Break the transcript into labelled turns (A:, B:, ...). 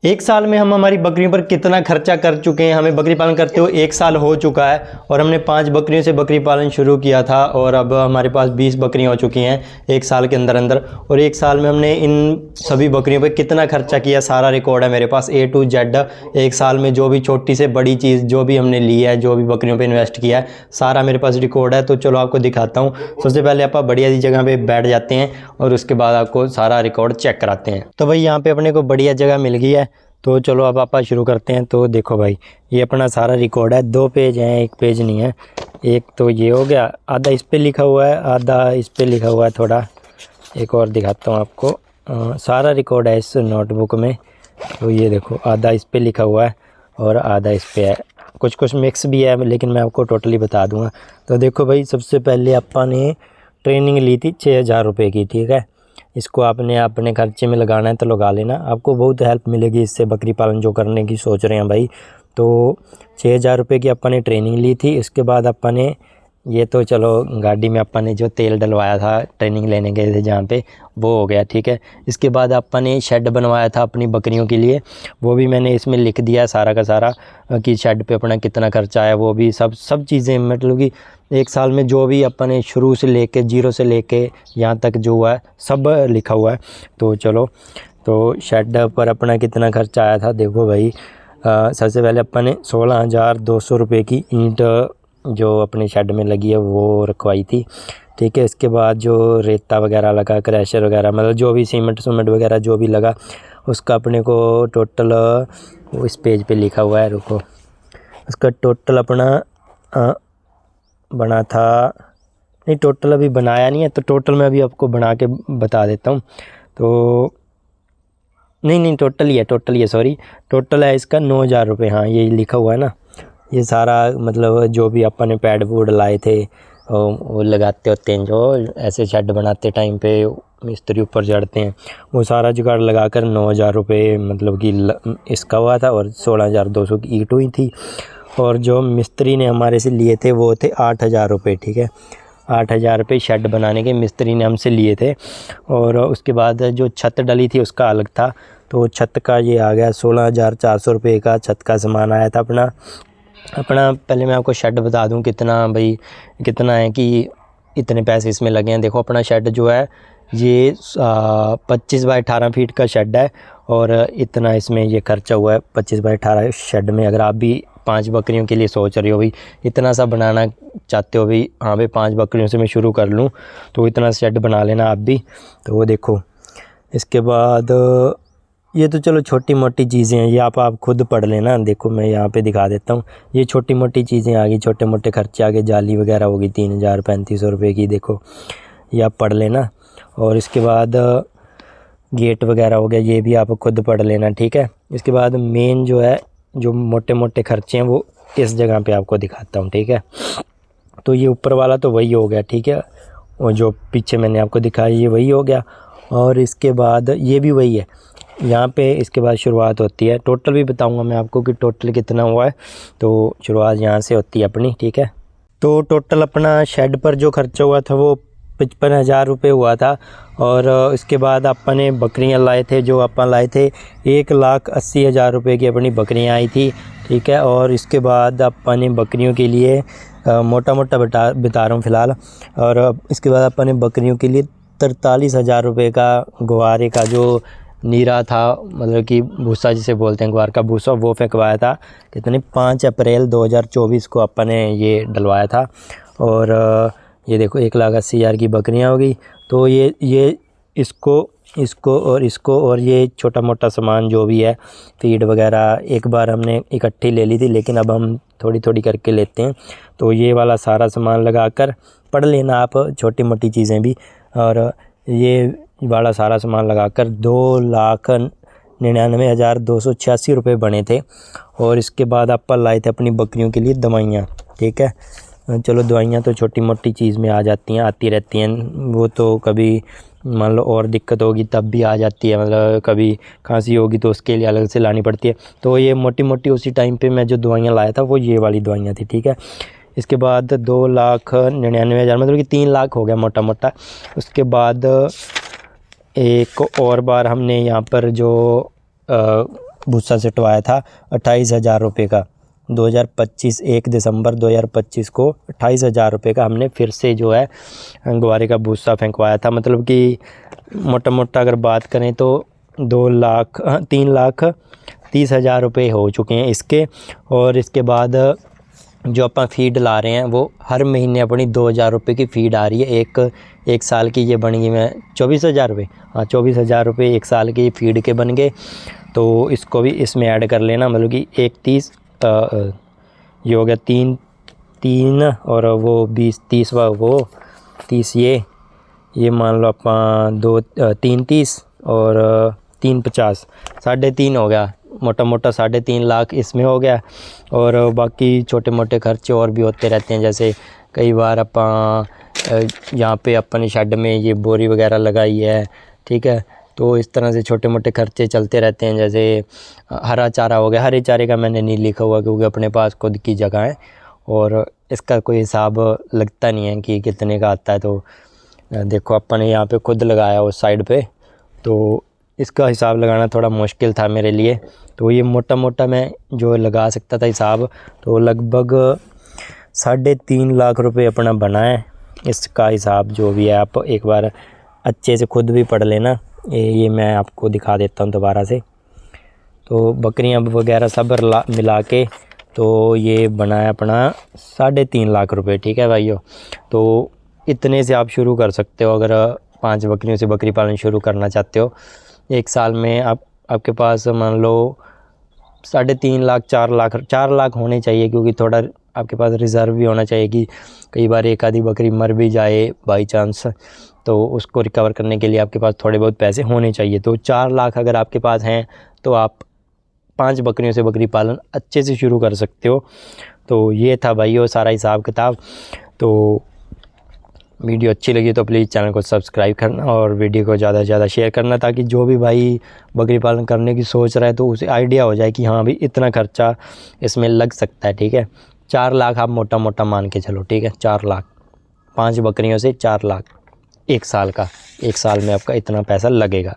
A: एक साल में हम हमारी बकरियों पर कितना खर्चा कर चुके हैं। हमें बकरी पालन करते हुए 1 साल हो चुका है और हमने 5 बकरियों से बकरी पालन शुरू किया था और अब हमारे पास 20 बकरियां हो चुकी हैं 1 साल के अंदर अंदर। और 1 साल में हमने इन सभी बकरियों पर कितना खर्चा किया सारा रिकॉर्ड है मेरे पास A to Z। 1 साल में जो भी छोटी से बड़ी चीज़ जो भी हमने ली है, जो भी बकरियों पर इन्वेस्ट किया है, सारा मेरे पास रिकॉर्ड है। तो चलो आपको दिखाता हूँ। सबसे पहले आप बढ़िया सी जगह पर बैठ जाते हैं और उसके बाद आपको सारा रिकॉर्ड चेक कराते हैं। तो भाई यहाँ पर अपने को बढ़िया जगह मिल गई है, तो चलो अब आप शुरू करते हैं। तो देखो भाई, ये अपना सारा रिकॉर्ड है। 2 पेज हैं, 1 पेज नहीं है। एक तो ये हो गया, आधा इस पे लिखा हुआ है, आधा इस पे लिखा हुआ है। थोड़ा एक और दिखाता हूँ आपको। सारा रिकॉर्ड है इस नोटबुक में। तो ये देखो, आधा इस पे लिखा हुआ है और आधा इस पे है। कुछ कुछ मिक्स भी है, लेकिन मैं आपको टोटली बता दूँगा। तो देखो भाई, सबसे पहले अपन ने ट्रेनिंग ली थी 6000 रुपये की, ठीक है। इसको आपने अपने खर्चे में लगाना है तो लगा लेना, आपको बहुत हेल्प मिलेगी इससे, बकरी पालन जो करने की सोच रहे हैं भाई। तो 6000 रुपये की अपन ने ट्रेनिंग ली थी। इसके बाद अपन ने ये तो चलो गाड़ी में अपन ने जो तेल डलवाया था ट्रेनिंग लेने गए थे जहाँ पे, वो हो गया, ठीक है। इसके बाद अपन ने शेड बनवाया था अपनी बकरियों के लिए, वो भी मैंने इसमें लिख दिया सारा का सारा कि शेड पे अपना कितना खर्चा है। वो भी सब चीज़ें, मतलब कि 1 साल में जो भी अपन ने शुरू से लेके 0 से लेके यहाँ तक जो हुआ है सब लिखा हुआ है। तो चलो, तो शेड पर अपना कितना खर्चा आया था देखो भाई। सबसे पहले अपन ने 16,200 रुपये की ईंट जो अपने शेड में लगी है वो रखवाई थी, ठीक है। इसके बाद जो रेता वगैरह लगा, क्रैशर वगैरह, मतलब जो भी सीमेंट वगैरह जो भी लगा, उसका अपने को टोटल इस पेज पे लिखा हुआ है, रुको। उसका टोटल अपना बना था, नहीं टोटल अभी बनाया नहीं है, तो टोटल मैं अभी आपको बना के बता देता हूँ। तो नहीं टोटल ही है सॉरी, टोटल है इसका 9000 रुपये। हाँ, ये लिखा हुआ है ना, ये सारा मतलब जो भी अपन ने पैड वूड लाए थे वो लगाते होते हैं, जो ऐसे शेड बनाते टाइम पे मिस्त्री ऊपर चढ़ते हैं, वो सारा जुगाड़ लगाकर 9000 रुपये मतलब कि इसका हुआ था। और 16,200 की ईंट हुई थी। और जो मिस्त्री ने हमारे से लिए थे वो थे 8000 रुपये, ठीक है। 8000 रुपये शेड बनाने के मिस्त्री ने हमसे लिए थे। और उसके बाद जो छत डली थी उसका अलग था, तो छत का ये आ गया 16,400 रुपये का छत का सामान आया था अपना। पहले मैं आपको शेड बता दूं कितना भाई, कितना है कि इतने पैसे इसमें लगे हैं। देखो, अपना शेड जो है ये 25 बाई 18 फीट का शेड है और इतना इसमें ये खर्चा हुआ है 25 बाई 18 शेड में। अगर आप भी 5 बकरियों के लिए सोच रहे हो भाई, इतना सा बनाना चाहते हो भाई, हाँ भाई 5 बकरियों से मैं शुरू कर लूँ, तो इतना शेड बना लेना आप भी। तो वो देखो, इसके बाद ये तो चलो छोटी मोटी चीज़ें हैं, ये आप खुद पढ़ लेना। देखो मैं यहाँ पे दिखा देता हूँ, ये छोटी मोटी चीज़ें आ गई, छोटे मोटे खर्चे आ गए। जाली वगैरह होगी 3035 रुपये की, देखो ये आप पढ़ लेना। और इसके बाद गेट वगैरह हो गया, ये भी आप खुद पढ़ लेना, ठीक है। इसके बाद मेन जो है, जो मोटे मोटे खर्चे हैं वो इस जगह पे आपको दिखाता हूँ, ठीक है। तो ये ऊपर वाला तो वही हो गया, ठीक है, और जो पीछे मैंने आपको दिखाया ये वही हो गया। और इसके बाद ये भी वही है यहाँ पे। इसके बाद शुरुआत होती है, टोटल भी बताऊंगा मैं आपको कि टोटल कितना हुआ है। तो शुरुआत यहाँ से होती है अपनी, ठीक है। तो टोटल अपना शेड पर जो खर्चा हुआ था वो 55,000 रुपये हुआ था। और इसके बाद अपन ने बकरियाँ लाए थे, जो अपन लाए थे 1,80,000 रुपये की अपनी बकरियाँ आई थी, ठीक है। और इसके बाद अपन ने बकरियों के लिए मोटा बता रहा हूँ फ़िलहाल। और इसके बाद अपन ने बकरियों के लिए 43,000 रुपये का ग्वारे का जो नीरा था, मतलब कि भूसा जिसे बोलते हैं, ग्वार का भूसा, वो फेंकवाया था। कितने 5 अप्रैल 2024 को अपन ने ये डलवाया था। और ये देखो 1,80,000 की बकरियां हो गई। तो ये इसको और ये छोटा मोटा सामान जो भी है, फीड वगैरह एक बार हमने इकट्ठी ले ली थी, लेकिन अब हम थोड़ी थोड़ी करके लेते हैं। तो ये वाला सारा सामान लगाकर पढ़ लेना आप, छोटी मोटी चीज़ें भी। और ये वाला सारा सामान लगाकर 2,99,286 रुपये बने थे। और इसके बाद अपन लाए थे अपनी बकरियों के लिए दवाइयाँ, ठीक है। चलो दवाइयाँ तो छोटी मोटी चीज़ में आ जाती हैं, आती रहती हैं, वो तो कभी मान लो और दिक्कत होगी तब भी आ जाती है, मतलब कभी खांसी होगी तो उसके लिए अलग से लानी पड़ती है। तो ये मोटी मोटी उसी टाइम पे मैं जो दवाइयाँ लाया था वो ये वाली दवाइयाँ थी, ठीक है। इसके बाद 2,99,000 मतलब कि 3 लाख हो गया मोटा मोटा। उसके बाद एक और बार हमने यहाँ पर जो भूसा सिटवाया था 28,000 रुपये का। 2025 1 दिसंबर 2025 को 28,000 रुपये का हमने फिर से जो है ग्वारे का भूसा फेंकवाया था। मतलब कि मोटा मोटा अगर बात करें तो 3,30,000 रुपये हो चुके हैं इसके। और इसके बाद जो अपन फ़ीड ला रहे हैं वो हर महीने अपनी 2,000 रुपये की फ़ीड आ रही है। एक साल की ये बन गई मैं 24,000 रुपये, हाँ 24,000 रुपये एक साल की फ़ीड के बन गए। तो इसको भी इसमें ऐड कर लेना, मतलब कि 1,30 ये हो गया 3 और वो 20 वो 30 ये मान लो अपन 3,30 और 3,50 3.5 हो गया। मोटा मोटा 3.5 लाख इसमें हो गया। और बाकी छोटे मोटे खर्चे और भी होते रहते हैं, जैसे कई बार अपन यहाँ पे अपने शेड में ये बोरी वगैरह लगाई है, ठीक है। तो इस तरह से छोटे मोटे खर्चे चलते रहते हैं। जैसे हरा चारा हो गया, हरे चारे का मैंने नहीं लिखा हुआ क्योंकि अपने पास खुद की जगह है और इसका कोई हिसाब लगता नहीं है कि कितने का आता है। तो देखो अपन ने यहाँ पे खुद लगाया उस साइड पे, तो इसका हिसाब लगाना थोड़ा मुश्किल था मेरे लिए। तो ये मोटा मोटा मैं जो लगा सकता था हिसाब, तो लगभग 3.5 लाख रुपए अपना बना है। इसका हिसाब जो भी है आप एक बार अच्छे से खुद भी पढ़ लेना। ये मैं आपको दिखा देता हूँ दोबारा से। तो बकरियाँ वगैरह सब मिला के तो ये बना है अपना 3.5 लाख रुपए, ठीक है भाइयों। तो इतने से आप शुरू कर सकते हो अगर 5 बकरियों से बकरी पालन शुरू करना चाहते हो। एक साल में आपके पास मान लो 3.5 लाख 4 लाख होने चाहिए, क्योंकि थोड़ा आपके पास रिज़र्व भी होना चाहिए कि कई बार एक आधी बकरी मर भी जाए बाई चांस, तो उसको रिकवर करने के लिए आपके पास थोड़े बहुत पैसे होने चाहिए। तो 4 लाख अगर आपके पास हैं तो आप 5 बकरियों से बकरी पालन अच्छे से शुरू कर सकते हो। तो ये था भाइयों सारा हिसाब किताब। तो वीडियो अच्छी लगी तो प्लीज़ चैनल को सब्सक्राइब करना और वीडियो को ज़्यादा से ज़्यादा शेयर करना, ताकि जो भी भाई बकरी पालन करने की सोच रहा है तो उसे आइडिया हो जाए कि हाँ भाई इतना खर्चा इसमें लग सकता है, ठीक है। 4 लाख आप मोटा मोटा मान के चलो, ठीक है। 4 लाख 5 बकरियों से 4 लाख एक साल का, एक साल में आपका इतना पैसा लगेगा।